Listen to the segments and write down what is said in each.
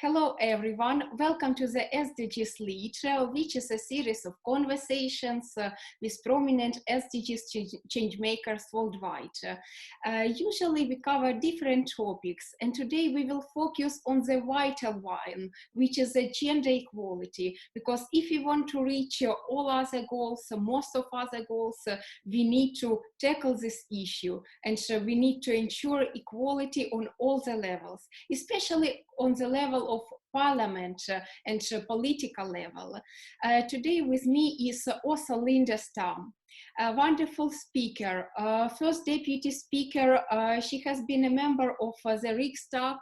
Hello everyone, welcome to the SDGs Lead, which is a series of conversations with prominent SDGs change makers worldwide. Usually we cover different topics, and today we will focus on the vital one, which is the gender equality, because if we want to reach all other goals, most of other goals, we need to tackle this issue, and we need to ensure equality on all the levels, especially on the level of parliament and political level. Today with me is Åsa Lindestam, a wonderful speaker, first deputy speaker. She has been a member of the Riksdag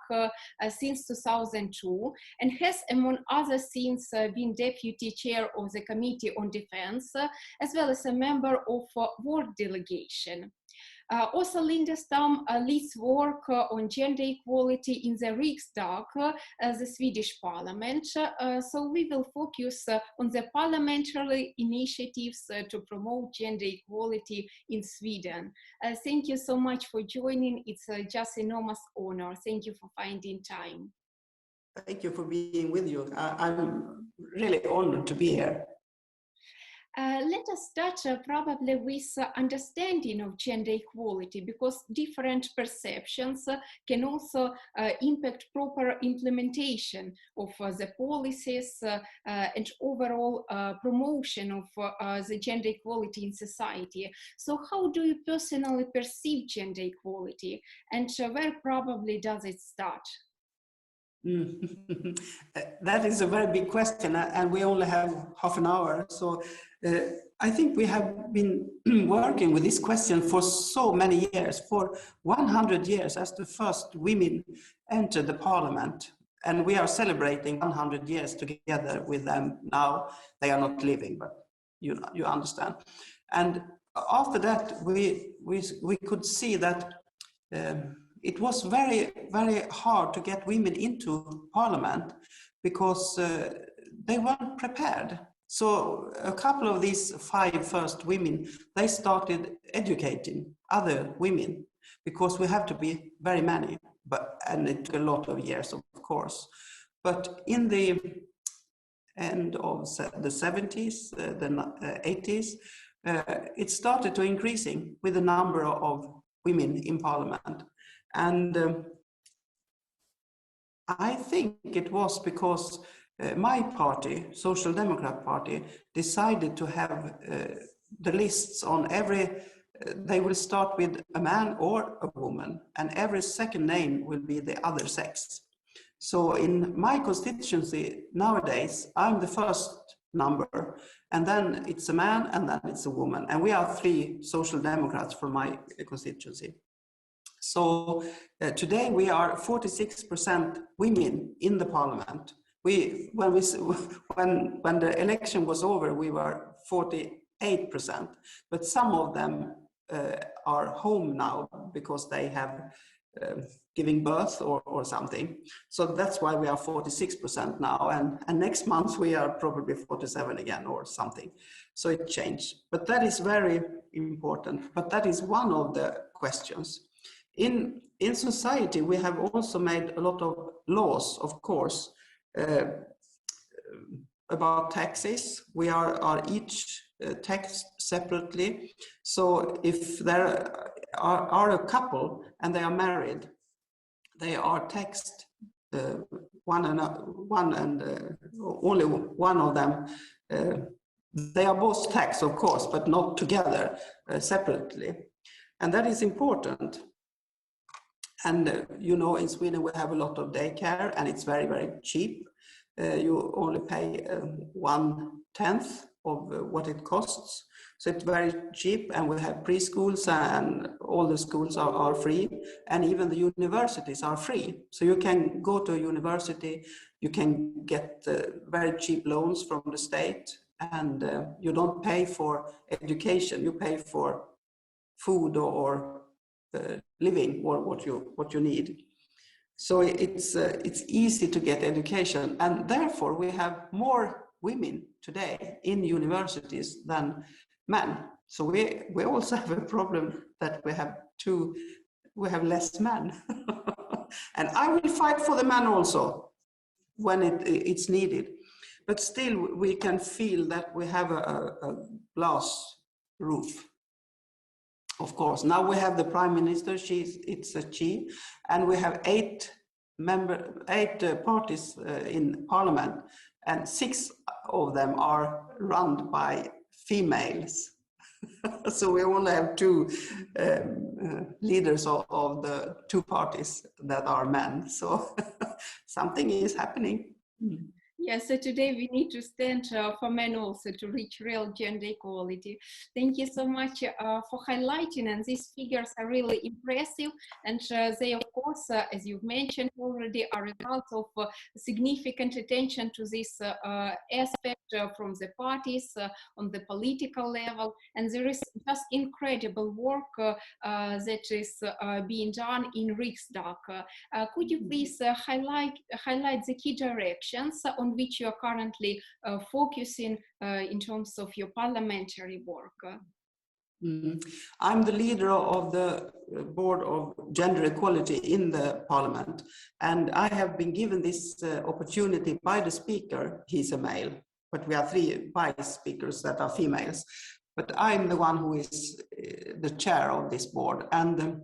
since 2002 and has, among other things, been deputy chair of the Committee on Defense, as well as a member of work delegation. Åsa Lindestam leads work on gender equality in the Riksdag, the Swedish Parliament. So we will focus on the parliamentary initiatives to promote gender equality in Sweden. Thank you so much for joining. It's just an enormous honor. Thank you for finding time. Thank you for being with you. I'm really honored to be here. Let us start probably with understanding of gender equality, because different perceptions can also impact proper implementation of the policies and overall promotion of the gender equality in society. So how do you personally perceive gender equality, and where probably does it start? That is a very big question, and we only have half an hour. So I think we have been working with this question for so many years, for 100 years, as the first women entered the parliament. And we are celebrating 100 years together with them now. They are not living, but you understand. And after that, we could see that it was very, very hard to get women into parliament because they weren't prepared. So a couple of these 5 first women, they started educating other women, because we have to be very many, and it took a lot of years, of course. But in the end of the 70s, the 80s, it started to increasing with the number of women in parliament. And I think it was because my party, Social Democrat Party, decided to have the lists on they will start with a man or a woman, and every second name will be the other sex. So in my constituency nowadays, I'm the first number, and then it's a man, and then it's a woman. And we are 3 Social Democrats from my constituency. So today we are 46% women in the parliament. When the election was over, we were 48%, but some of them are home now because they have giving birth or something. So that's why we are 46% now, and next month we are probably 47 again or something. So it changed, but that is very important. But that is one of the questions. In society, we have also made a lot of laws, of course, about taxes. We are each taxed separately. So if there are a couple and they are married, they are taxed only one of them. They are both taxed, of course, but not together, separately. And that is important. And you know, in Sweden we have a lot of daycare, and it's very, very cheap. You only pay 1/10 of what it costs. So it's very cheap, and we have preschools, and all the schools are free, and even the universities are free. So you can go to a university, you can get very cheap loans from the state, and you don't pay for education, you pay for food or living, or what you need. So it's easy to get education, and therefore we have more women today in universities than men. So we also have a problem that we have less men. And I will fight for the men also. when it's needed. But still, we can feel that we have a glass roof. Of course, now we have the Prime Minister, it's a she, and we have eight parties in Parliament, and 6 of them are run by females. So we only have 2 leaders of the 2 parties that are men. So something is happening. Yes, so today we need to stand for men also to reach real gender equality. Thank you so much for highlighting, and these figures are really impressive, and they, of course, as you've mentioned already, are results of significant attention to this aspect from the parties on the political level, and there is just incredible work that is being done in Riksdag. Could you please highlight the key directions on which you are currently focusing in terms of your parliamentary work? I'm the leader of the Board of Gender Equality in the Parliament, and I have been given this opportunity by the Speaker. He's a male, but we have 3 vice speakers that are females. But I'm the one who is the chair of this board, and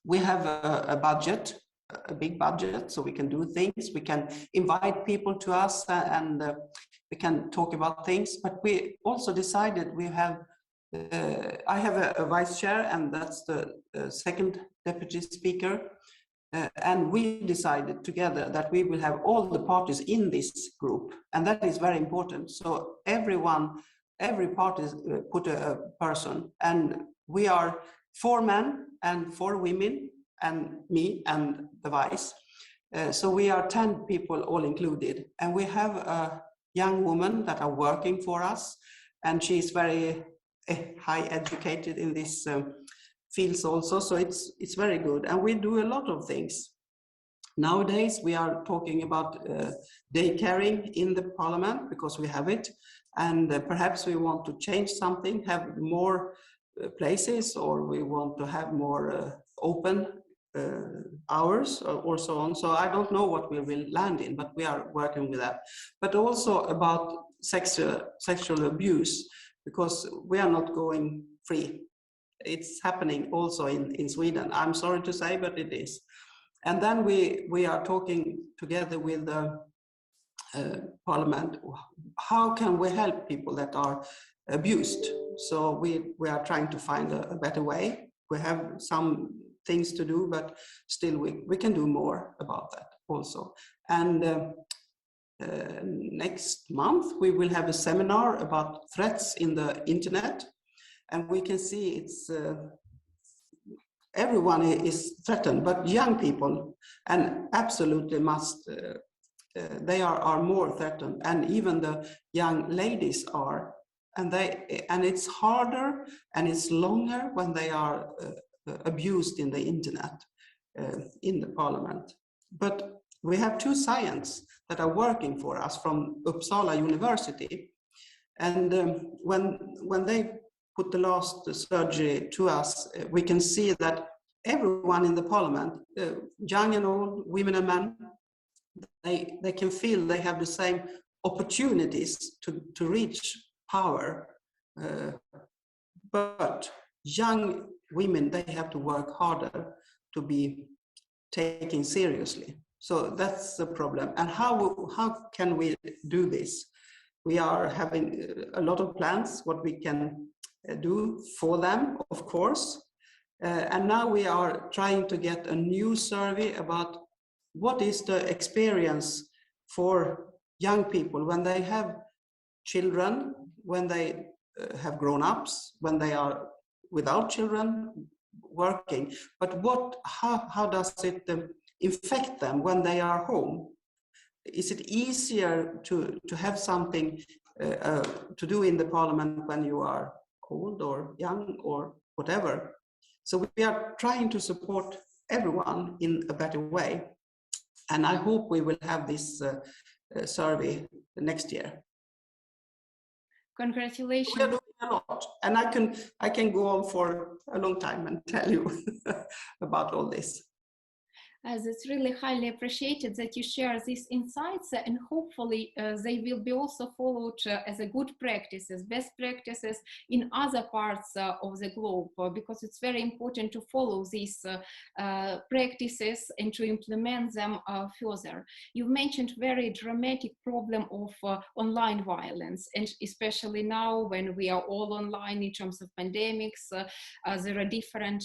we have a budget, a big budget, so we can do things. We can invite people to us, and we can talk about things. But we also decided we have, I have a vice chair, and that's the second deputy speaker. And we decided together that we will have all the parties in this group, and that is very important. So every party put a person, and we are 4 men and 4 women, and me and the vice. So we are 10 people all included, and we have a young woman that are working for us, and she's very high educated in this fields also, so it's very good, and we do a lot of things. Nowadays we are talking about day caring in the Parliament because we have it, and perhaps we want to change something, have more places, or we want to have more open hours or so on. So I don't know what we will land in, but we are working with that. But also about sexual abuse, because we are not going free. It's happening also in Sweden. I'm sorry to say, but it is. And then we are talking together with the Parliament, how can we help people that are abused? So we are trying to find a better way. We have some things to do, but still we can do more about that also. And next month we will have a seminar about threats in the internet, and we can see it's everyone is threatened, but young people, and absolutely must, they are more threatened, and even the young ladies are, and it's harder and it's longer when they are abused in the internet in the Parliament. But we have 2 scientists that are working for us from Uppsala University, and when they put the last surgery to us, we can see that everyone in the Parliament, young and old, women and men, they can feel they have the same opportunities to reach power, but young women, they have to work harder to be taken seriously. So that's the problem. And how can we do this? We are having a lot of plans, what we can do for them, of course. And now we are trying to get a new survey about what is the experience for young people when they have children, when they have grown-ups, when they are without children, working, but how does it affect them when they are home? Is it easier to have something to do in the Parliament when you are old or young or whatever? So we are trying to support everyone in a better way, and I hope we will have this survey next year. Congratulations. We are doing a lot, and I can go on for a long time and tell you about all this. As it's really highly appreciated that you share these insights, and hopefully they will be also followed as a good practices, best practices in other parts of the globe, because it's very important to follow these practices and to implement them further. You've mentioned very dramatic problem of online violence, and especially now when we are all online in terms of pandemics, there are different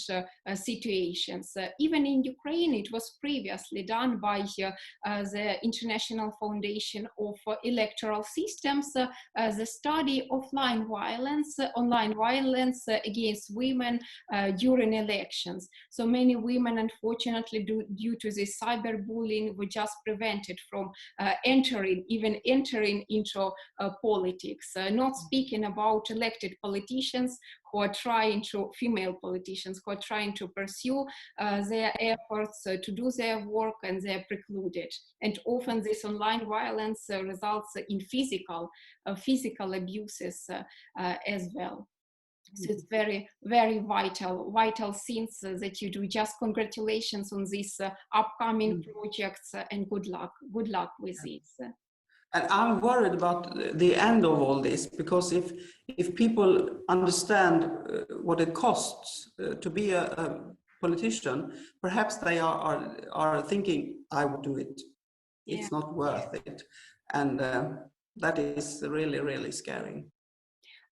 situations. Even in Ukraine, it was previously done by the International Foundation of Electoral Systems, the study of online violence against women during elections. So many women, unfortunately, due to this cyberbullying, were just prevented from entering into politics. Not speaking about elected politicians who are trying to, female politicians who are trying to pursue their efforts to do their work, and they're precluded. And often this online violence results in physical abuses as well. So it's very, very vital things that you do. Just congratulations on these upcoming projects, and good luck with this. And I'm worried about the end of all this, because if people understand what it costs to be a politician, perhaps they are thinking, I would do it. It's not worth it. And that is really, really scary.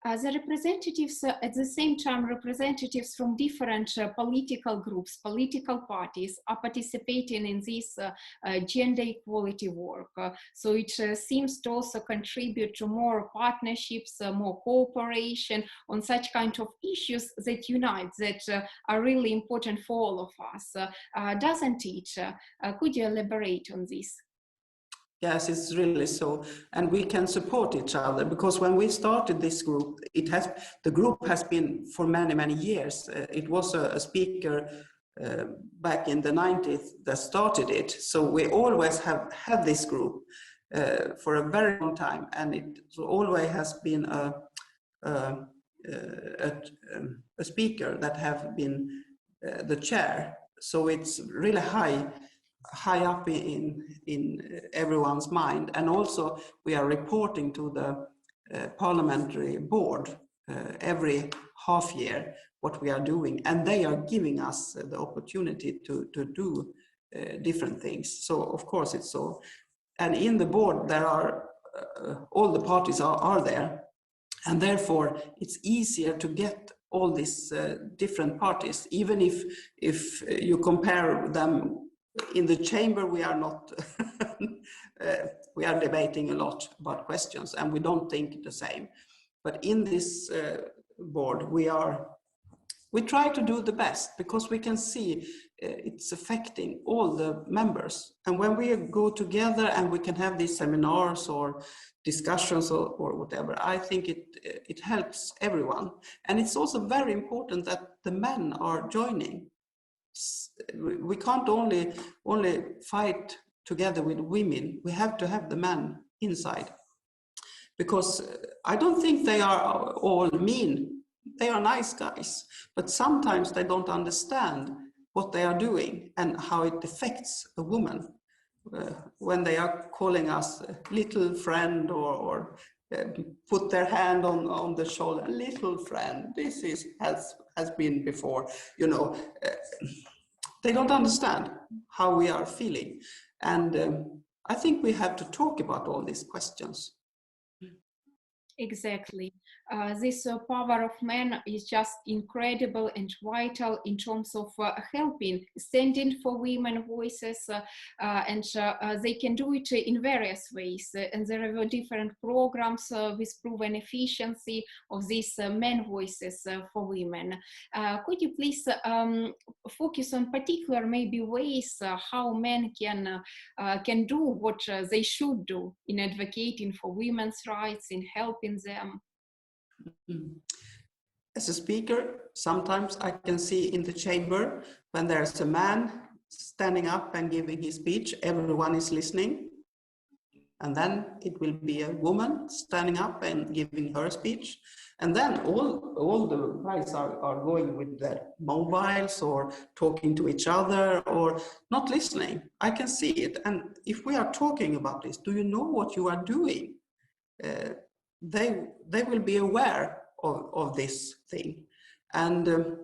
The representatives, at the same time, representatives from different political groups, political parties are participating in this gender equality work. So it seems to also contribute to more partnerships, more cooperation on such kind of issues that unite, that are really important for all of us, doesn't it? Could you elaborate on this? Yes, it's really so, and we can support each other, because when we started this group, the group has been for many, many years. It was a speaker back in the 90s that started it, so we always have had this group for a very long time, and it always has been a speaker that have been the chair. So it's really high up in everyone's mind. And also we are reporting to the parliamentary board every half year what we are doing, and they are giving us the opportunity to do different things. So of course it's so. And in the board there are all the parties are there, and therefore it's easier to get all these different parties. Even if you compare them in the chamber, we are not we are debating a lot about questions, and we don't think the same. But in this board, we try to do the best, because we can see it's affecting all the members. And when we go together and we can have these seminars or discussions or whatever, I think it helps everyone. And it's also very important that the men are joining. We can't only fight together with women. We have to have the men inside, because I don't think they are all mean. They are nice guys, but sometimes they don't understand what they are doing and how it affects a woman when they are calling us little friend, or put their hand on the shoulder, little friend, this has been before, you know. They don't understand how we are feeling. And I think we have to talk about all these questions. Exactly. This power of men is just incredible and vital in terms of helping, standing for women voices, and they can do it in various ways. And there are different programs with proven efficiency of these men voices for women. Could you please focus on particular maybe ways how men can do what they should do in advocating for women's rights, in helping them? As a speaker, sometimes I can see in the chamber, when there's a man standing up and giving his speech, everyone is listening. And then it will be a woman standing up and giving her speech. And then all the guys are going with their mobiles or talking to each other or not listening. I can see it. And if we are talking about this, do you know what you are doing? They will be aware of this thing. And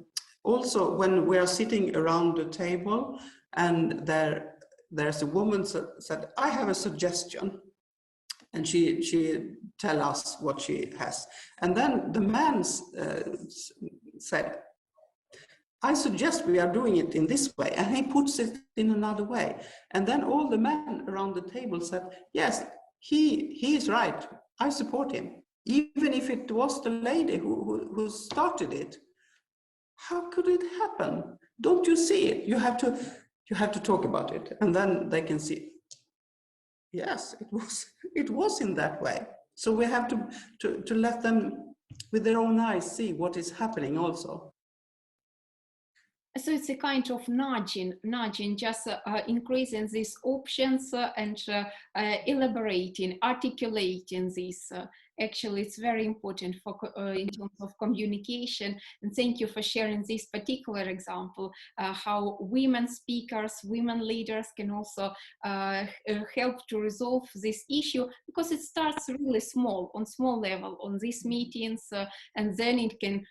also when we are sitting around the table and there's a woman said, I have a suggestion. And she tell us what she has. And then the man said, I suggest we are doing it in this way. And he puts it in another way. And then all the men around the table said, yes, he is right. I support him. Even if it was the lady who started it. How could it happen? Don't you see it? You have to talk about it. And then they can see, yes, it was in that way. So we have to let them with their own eyes see what is happening also. So it's a kind of nudging, just increasing these options and elaborating, articulating this. Actually, it's very important for in terms of communication. And thank you for sharing this particular example, how women speakers, women leaders can also help to resolve this issue, because it starts really small, on small level, on these meetings, and then it can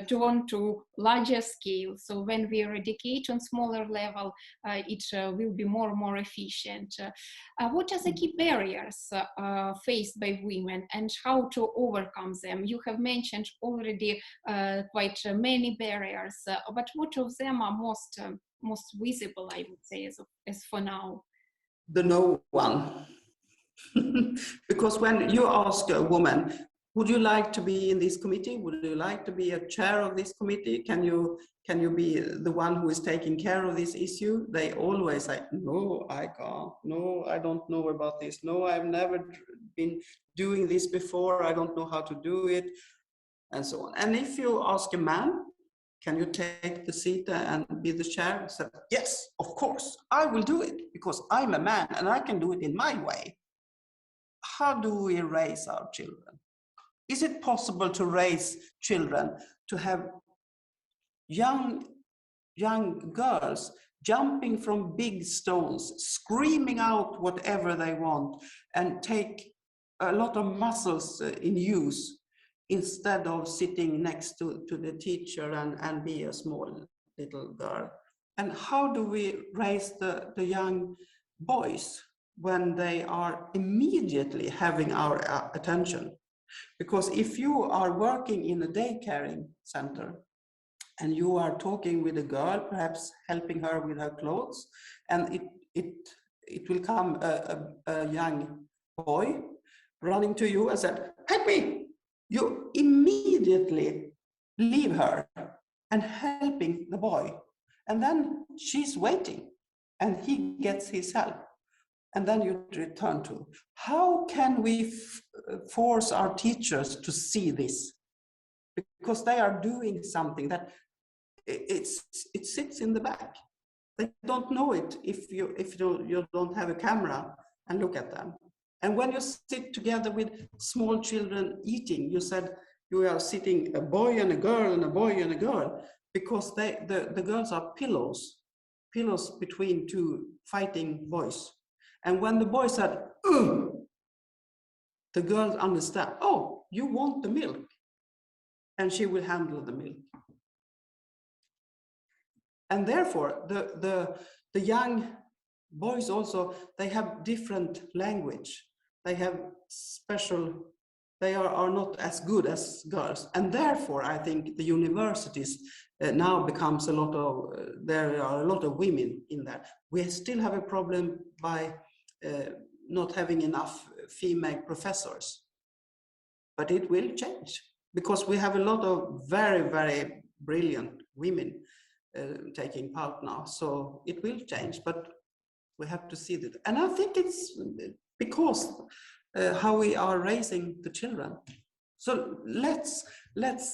turn to larger scale. So when we eradicate on smaller level, it will be more and more efficient. What are the key barriers faced by women and how to overcome them? You have mentioned already quite many barriers, but what of them are most visible, I would say, as for now? The no one. Because when you ask a woman, would you like to be in this committee? Would you like to be a chair of this committee? Can you be the one who is taking care of this issue? They always say, no, I can't. No, I don't know about this. No, I've never been doing this before. I don't know how to do it, and so on. And if you ask a man, can you take the seat and be the chair? He said, yes, of course, I will do it because I'm a man and I can do it in my way. How do we raise our children? Is it possible to raise children to have young girls jumping from big stones, screaming out whatever they want, and take a lot of muscles in use instead of sitting next to the teacher and be a small little girl? And how do we raise the young boys when they are immediately having our attention? Because if you are working in a daycare center and you are talking with a girl, perhaps helping her with her clothes, and it will come a young boy running to you and said, help me, you immediately leave her and helping the boy. And then she's waiting and he gets his help. And then you return to, how can we force our teachers to see this? Because they are doing something that it sits in the back. They don't know it if you don't have a camera and look at them. And when you sit together with small children eating, you said you are sitting a boy and a girl and a boy and a girl, because the girls are pillows between two fighting boys. And when the boy said, ugh, the girls understand, oh, you want the milk. And she will handle the milk. And therefore, the young boys also, they have different language. They have special, they are not as good as girls. And therefore, I think the universities now becomes a lot of, there are a lot of women in there. We still have a problem by not having enough female professors. But it will change because we have a lot of very, very brilliant women taking part now. So it will change, but we have to see that. And I think it's because how we are raising the children. So let's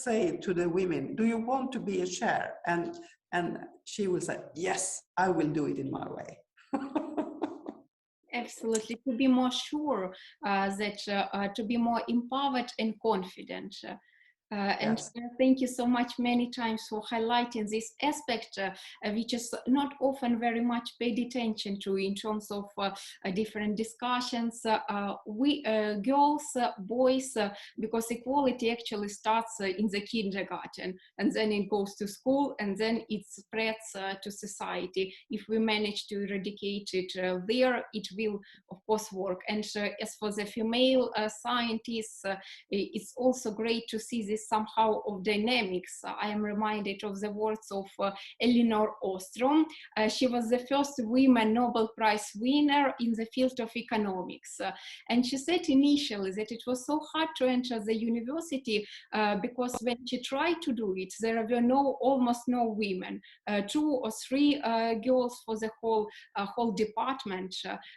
say to the women, do you want to be a chair? And she will say, yes, I will do it in my way. Absolutely, to be more sure that to be more empowered and confident. And thank you so much many times for highlighting this aspect, which is not often very much paid attention to in terms of different discussions. We girls, boys, because equality actually starts in the kindergarten, and then it goes to school, and then it spreads to society. If we manage to eradicate it there, it will of course work. And as for the female scientists, it's also great to see this somehow of dynamics. I am reminded of the words of Elinor Ostrom. She was the first woman Nobel Prize winner in the field of economics. And she said initially that it was so hard to enter the university because when she tried to do it, there were almost no women, 2 or 3 girls for the whole department.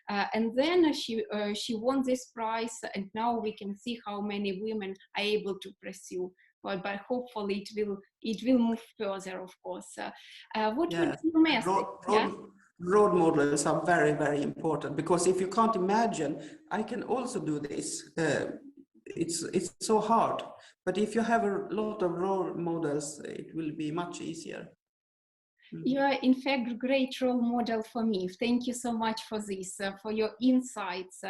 And then she won this prize, and now we can see how many women are able to pursue. But hopefully it will move further, of course. What would be your message? Role models are very, very important, because if you can't imagine, I can also do this. It's so hard. But if you have a lot of role models, it will be much easier. You are in fact a great role model for me. Thank you so much for this, for your insights.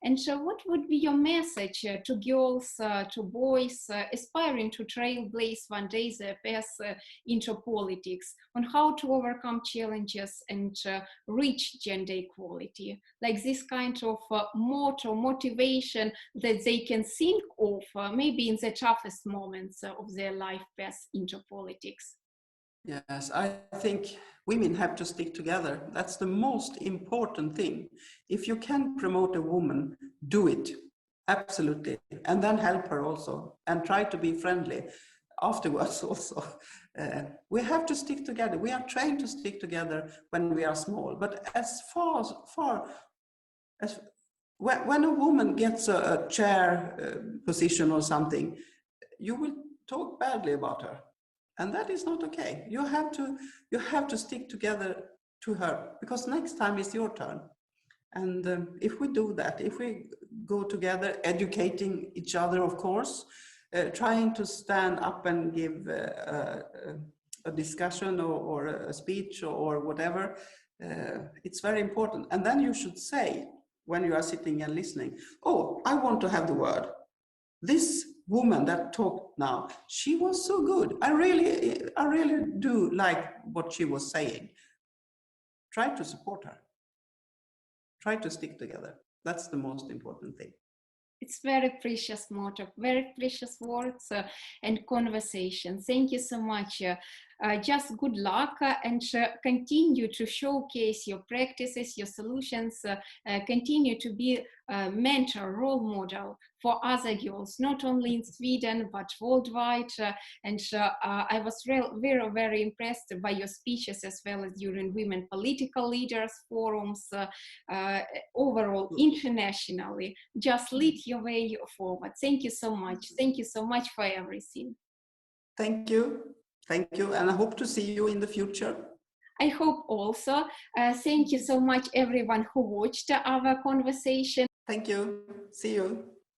And what would be your message to girls, to boys aspiring to trailblaze one day their path into politics, on how to overcome challenges and reach gender equality? Like this kind of motto, motivation that they can think of maybe in the toughest moments of their life path into politics. Yes, I think women have to stick together. That's the most important thing. If you can promote a woman, do it. Absolutely. And then help her also, and try to be friendly afterwards also. We have to stick together. We are trained to stick together when we are small. But as far as when a woman gets a chair position or something, you will talk badly about her. And that is not okay. You have to stick together to her, because next time is your turn. And if we do that, if we go together, educating each other, of course, trying to stand up and give a discussion or a speech or whatever, it's very important. And then you should say, when you are sitting and listening, oh, I want to have the word. This woman that talked now, she was so good. I really do like what she was saying. Try to support her. Try to stick together. That's the most important thing. It's very precious motto, very precious words and conversation. Thank you so much. Just good luck and continue to showcase your practices, your solutions, continue to be a mentor, role model for other girls, not only in Sweden, but worldwide. I was very, very impressed by your speeches, as well as during Women Political Leaders Forums, overall, internationally. Just lead your way forward. Thank you so much. Thank you so much for everything. Thank you. Thank you, and I hope to see you in the future. I hope also. Thank you so much, everyone who watched our conversation. Thank you. See you.